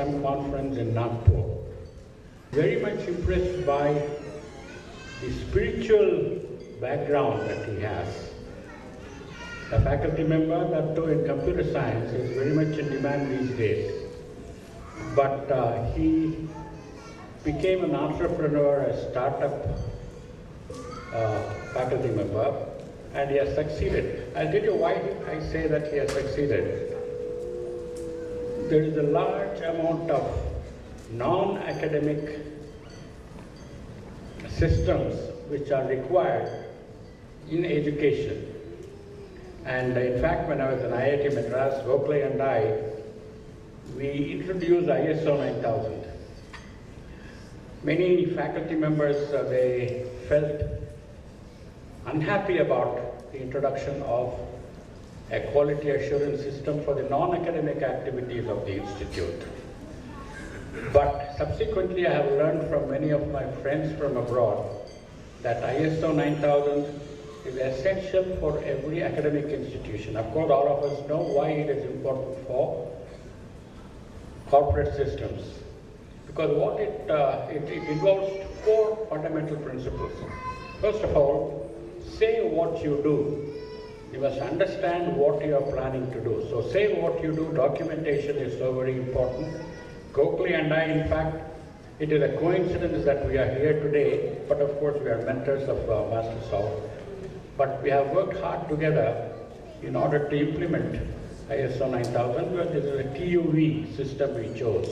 some conference in Nagpur. Very much impressed by the spiritual background that he has. A faculty member, that too in computer science, is very much in demand these days. But he became an entrepreneur, a startup faculty member, and he has succeeded. I'll tell you why I say that he has succeeded. There is a large amount of non-academic systems which are required in education. And in fact, when I was in IIT Madras, Gokhale and I, we introduced ISO 9000. Many faculty members, they felt unhappy about the introduction of a quality assurance system for the non-academic activities of the institute. But subsequently, I have learned from many of my friends from abroad that ISO 9000 is essential for every academic institution. Of course, all of us know why it is important for corporate systems. Because what it involves four fundamental principles. First of all, say what you do. You must understand what you are planning to do. So say what you do, documentation is so very important. Gokhale and I, in fact, it is a coincidence that we are here today, but of course we are mentors of MasterSoft. But we have worked hard together in order to implement ISO 9000, where this is a TUV system we chose.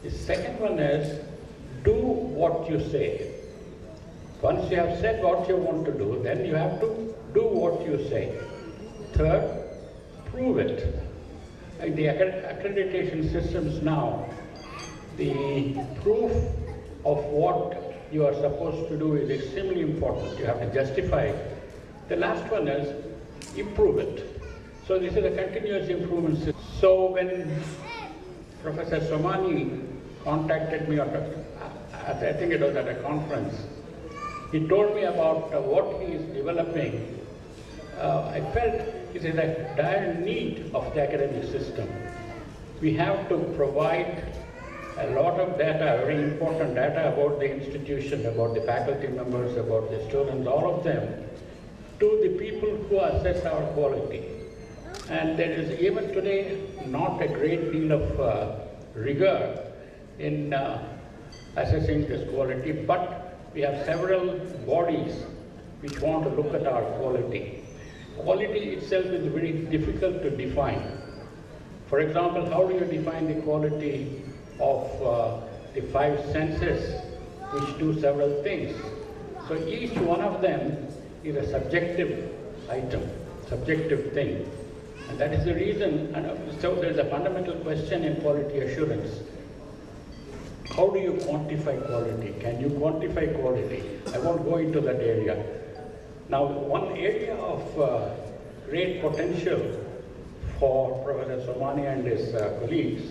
The second one is, do what you say. Once you have said what you want to do, then you have to do what you say. Third, prove it. In the accreditation systems now, the proof of what you are supposed to do is extremely important. You have to justify it. The last one is improve it. So this is a continuous improvement system. So when Professor Somani contacted me, I think it was at a conference, he told me about what he is developing. I felt it is a dire need of the academic system. We have to provide a lot of data, very important data about the institution, about the faculty members, about the students, all of them, to the people who assess our quality. And there is even today not a great deal of rigor in assessing this quality, but we have several bodies which want to look at our quality. Quality itself is very difficult to define. For example, how do you define the quality of the five senses which do several things? So each one of them is a subjective item, subjective thing. And that is the reason, and so there's a fundamental question in quality assurance. How do you quantify quality? Can you quantify quality? I won't go into that area. Now, one area of great potential for Professor Somani and his colleagues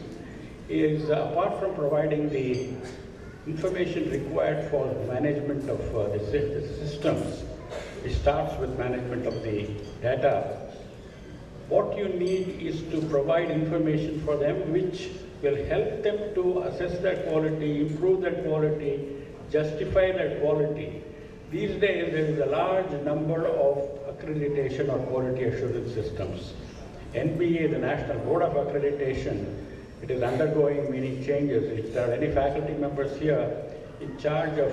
is, apart from providing the information required for management of the systems, it starts with management of the data. What you need is to provide information for them which will help them to assess their quality, improve their quality, justify their quality. These days, there is a large number of accreditation or quality assurance systems. NBA, the National Board of Accreditation, it is undergoing many changes. If there are any faculty members here in charge of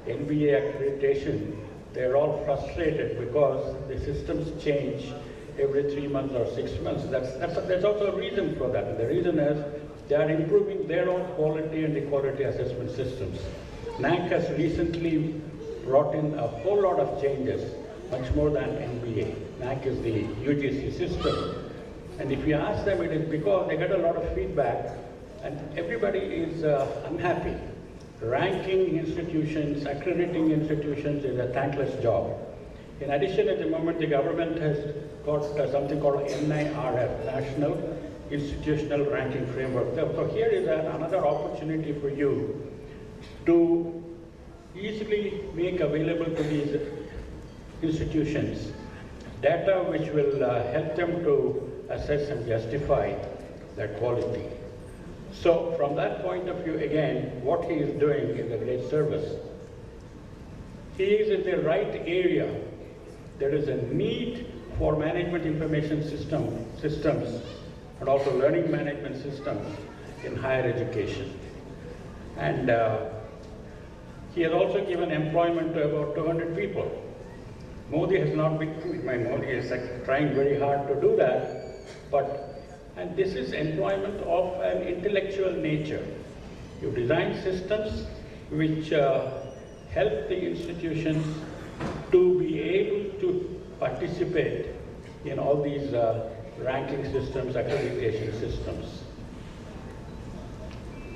NBA accreditation, they are all frustrated because the systems change every 3 months or 6 months. There's also a reason for that. And the reason is they are improving their own quality and the quality assessment systems. NAC has recently brought in a whole lot of changes, much more than NBA. NAC is the UGC system. And if you ask them, it is because they get a lot of feedback and everybody is unhappy. Ranking institutions, accrediting institutions is a thankless job. In addition, at the moment, the government has got something called NIRF, National Institutional Ranking Framework. So here is another opportunity for you to easily make available to these institutions data which will help them to assess and justify their quality. So from that point of view, again, what he is doing is a great service. He is in the right area. There is a need for management information systems and also learning management systems in higher education. And he has also given employment to about 200 people. Modi has not been, Modi is trying very hard to do that, and this is employment of an intellectual nature. You design systems which help the institutions to be able to participate in all these ranking systems, accreditation systems.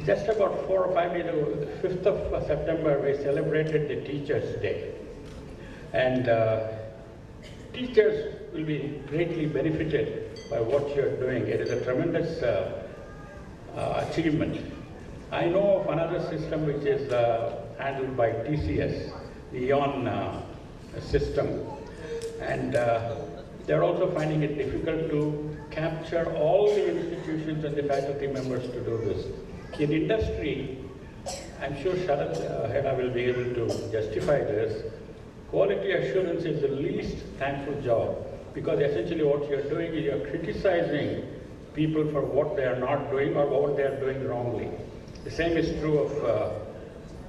Just about 4 or 5 days ago, the 5th of September, we celebrated the Teachers' Day. And teachers will be greatly benefited by what you're doing. It is a tremendous achievement. I know of another system which is handled by TCS, the ION system. And they're also finding it difficult to capture all the institutions and the faculty members to do this. In industry, I'm sure Sharad Heda will be able to justify this. Quality assurance is the least thankful job, because essentially what you're doing is you're criticizing people for what they are not doing or what they are doing wrongly. The same is true of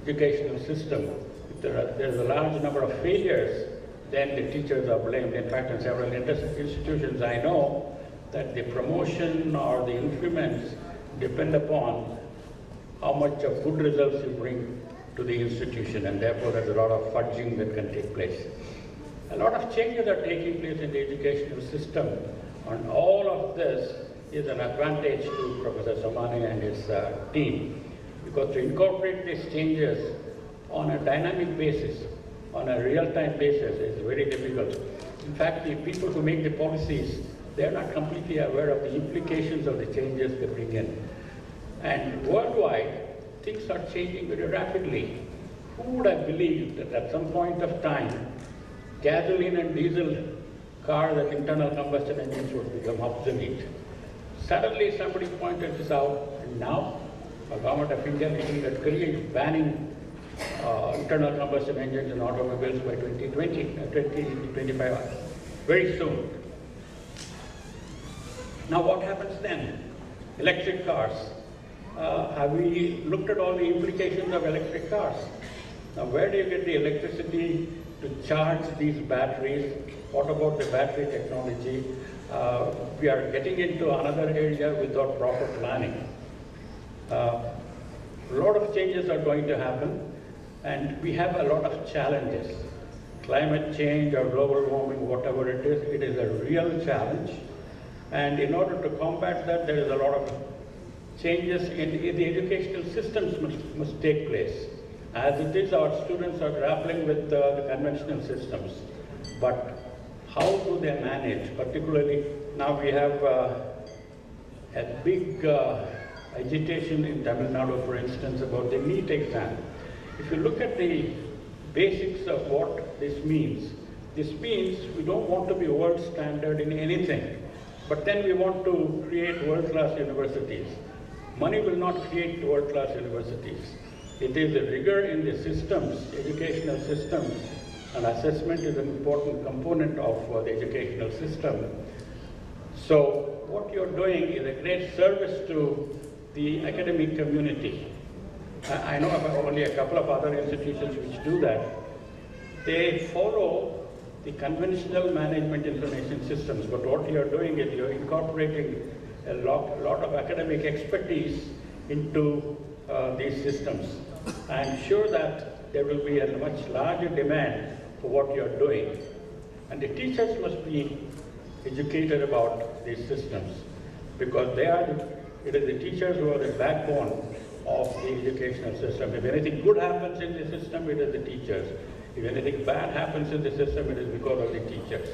educational system. If there's a large number of failures, then the teachers are blamed. In fact, in several institutions I know that the promotion or the increments depend upon how much of good results you bring to the institution, and therefore there's a lot of fudging that can take place. A lot of changes are taking place in the educational system, and all of this is an advantage to Professor Somani and his team, because to incorporate these changes on a dynamic basis, on a real-time basis, is very difficult. In fact, the people who make the policies, they're not completely aware of the implications of the changes they bring in. And worldwide, things are changing very rapidly. Who would have believed that at some point of time, gasoline and diesel cars and internal combustion engines would become obsolete? Suddenly somebody pointed this out, and now the government of India is banning internal combustion engines in automobiles by 2025, very soon. Now what happens then? Electric cars. Have we looked at all the implications of electric cars? Now, where do you get the electricity to charge these batteries? What about the battery technology? We are getting into another area without proper planning. A lot of changes are going to happen, and we have a lot of challenges. Climate change or global warming, whatever it is a real challenge. And in order to combat that, there is a lot of changes in the educational systems must take place. As it is, our students are grappling with the conventional systems. But how do they manage? Particularly now we have a big agitation in Tamil Nadu, for instance, about the NEET exam. If you look at the basics of what this means we don't want to be world standard in anything, but then we want to create world-class universities. Money will not create world-class universities. It is the rigor in the systems, educational systems, and assessment is an important component of the educational system. So what you're doing is a great service to the academic community. I know of only a couple of other institutions which do that. They follow the conventional management information systems, but what you're doing is you're incorporating a lot of academic expertise into these systems. I'm sure that there will be a much larger demand for what you're doing. And the teachers must be educated about these systems, because it is the teachers who are the backbone of the educational system. If anything good happens in the system, it is the teachers. If anything bad happens in the system, it is because of the teachers.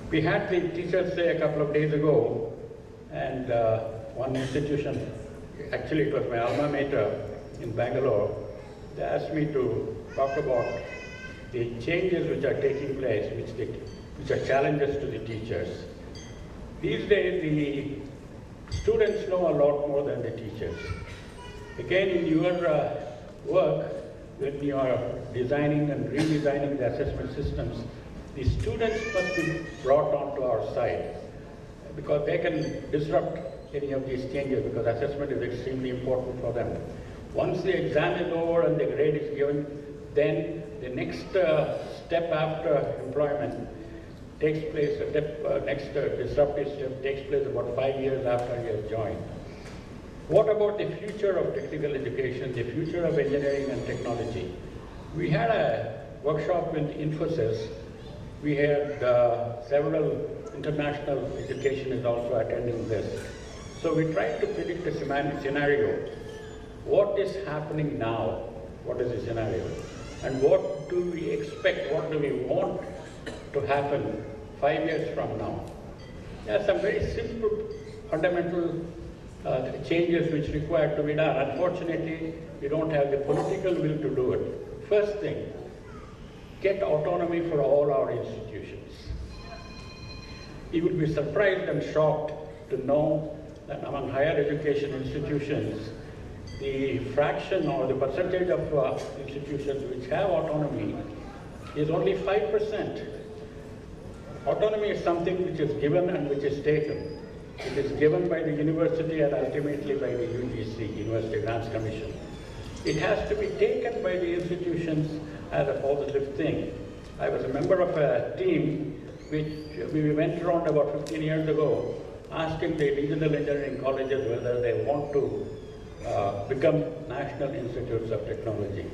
We had the Teachers' Day a couple of days ago, and one institution, actually it was my alma mater in Bangalore, they asked me to talk about the changes which are taking place, which are challenges to the teachers. These days, the students know a lot more than the teachers. Again, in your work, when you are designing and redesigning the assessment systems, the students must be brought onto our side because they can disrupt any of these changes because assessment is extremely important for them. Once the exam is over and the grade is given, then the next step after employment takes place, next disruptive step takes place about 5 years after you have joined. What about the future of technical education, the future of engineering and technology? We had a workshop with Infosys. We had several international education is also attending this. So we tried to predict a scenario. What is happening now? What is the scenario? And what do we expect, what do we want to happen 5 years from now? There are some very simple, fundamental changes which require to be done. Unfortunately, we don't have the political will to do it. First thing, get autonomy for all our institutions. You would be surprised and shocked to know that among higher education institutions, the fraction or the percentage of institutions which have autonomy is only 5%. Autonomy is something which is given and which is taken. It is given by the university and ultimately by the UGC, University Grants Commission. It has to be taken by the institutions as a positive thing. I was a member of a team which we went around about 15 years ago asking the regional engineering colleges whether they want to become national institutes of technology.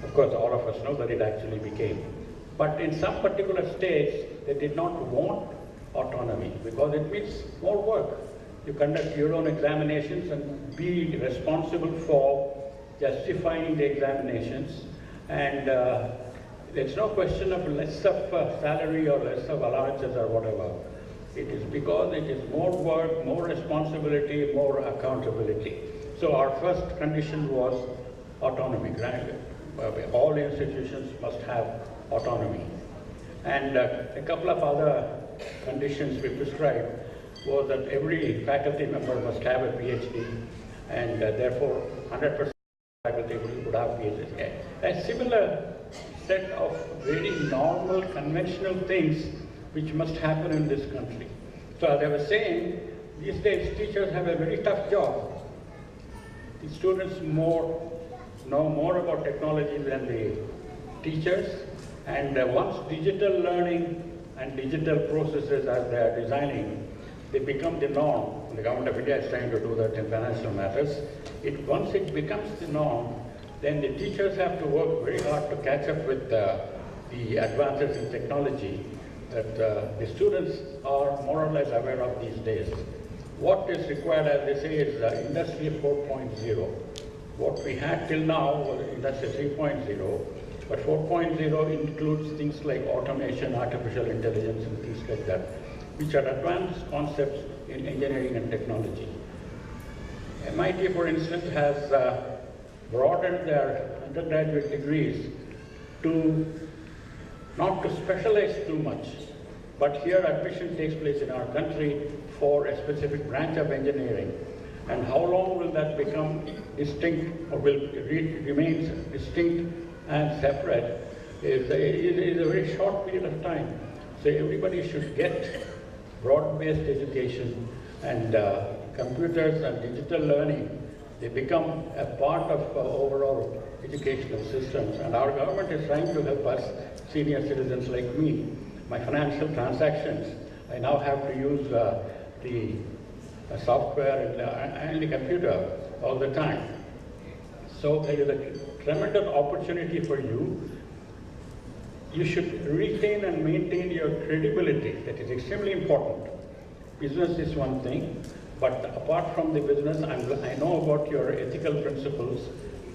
Of course, all of us know that it actually became. But in some particular states, they did not want autonomy because it means more work. You conduct your own examinations and be responsible for justifying the examinations. And there's no question of less of salary or less of allowances or whatever. It is because it is more work, more responsibility, more accountability. So our first condition was autonomy. All institutions must have autonomy. And a couple of other conditions we prescribed was that every faculty member must have a PhD, and therefore 100% faculty would have PhDs. A similar set of very normal, conventional things which must happen in this country. So as I was saying, these days teachers have a very tough job. The students know more about technology than the teachers, and once digital learning and digital processes as they are designing, they become the norm. The government of India is trying to do that in financial matters. Once it becomes the norm, then the teachers have to work very hard to catch up with the advances in technology that the students are more or less aware of these days. What is required, as they say, is Industry 4.0. What we had till now was Industry 3.0, but 4.0 includes things like automation, artificial intelligence, and things like that, which are advanced concepts in engineering and technology. MIT, for instance, has broadened their undergraduate degrees to not to specialize too much, but here admission takes place in our country for a specific branch of engineering. And how long will that become distinct, or will remain distinct and separate is a very short period of time. So everybody should get broad-based education, and computers and digital learning, they become a part of overall educational systems. And our government is trying to help us, senior citizens like me. My financial transactions, I now have to use the software and the computer all the time. So there is a tremendous opportunity for you. You should retain and maintain your credibility. That is extremely important. Business is one thing, but apart from the business, I know about your ethical principles.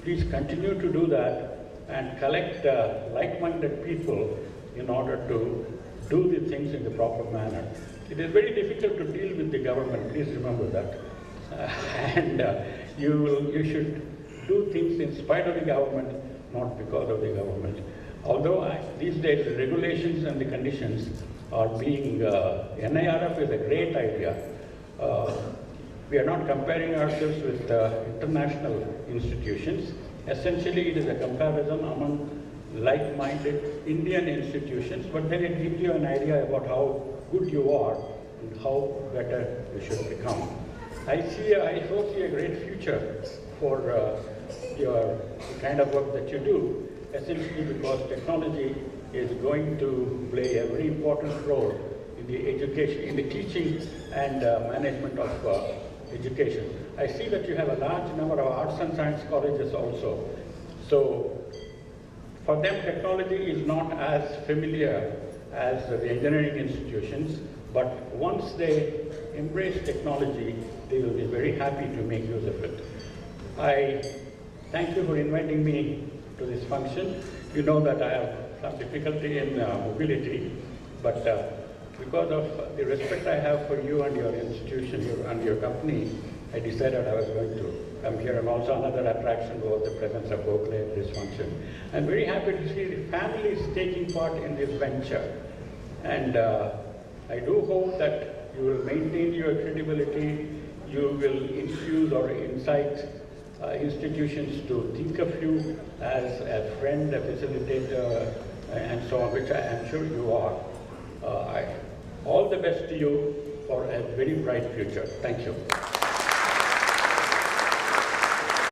Please continue to do that and collect like-minded people in order to do the things in the proper manner. It is very difficult to deal with the government, please remember that. You should do things in spite of the government, not because of the government. Although these days the regulations and the conditions are being, NIRF is a great idea. We are not comparing ourselves with international institutions. Essentially, it is a comparison among like-minded Indian institutions, but then it gives you an idea about how good you are and how better you should become. I foresee a great future for the kind of work that you do, essentially because technology is going to play a very important role in the education, in the teaching and management of education. I see that you have a large number of arts and science colleges also. So for them, technology is not as familiar as the engineering institutions, but once they embrace technology, they will be very happy to make use of it. I thank you for inviting me to this function. You know that I have some difficulty in mobility, but because of the respect I have for you and your institution and your company, I decided I was going to come here. And also another attraction was the presence of Oakley at this function. I'm very happy to see the families taking part in this venture. And I do hope that you will maintain your credibility, you will infuse or incite institutions to think of you as a friend, a facilitator, and so on, which I am sure you are. All the best to you for a very bright future. Thank you.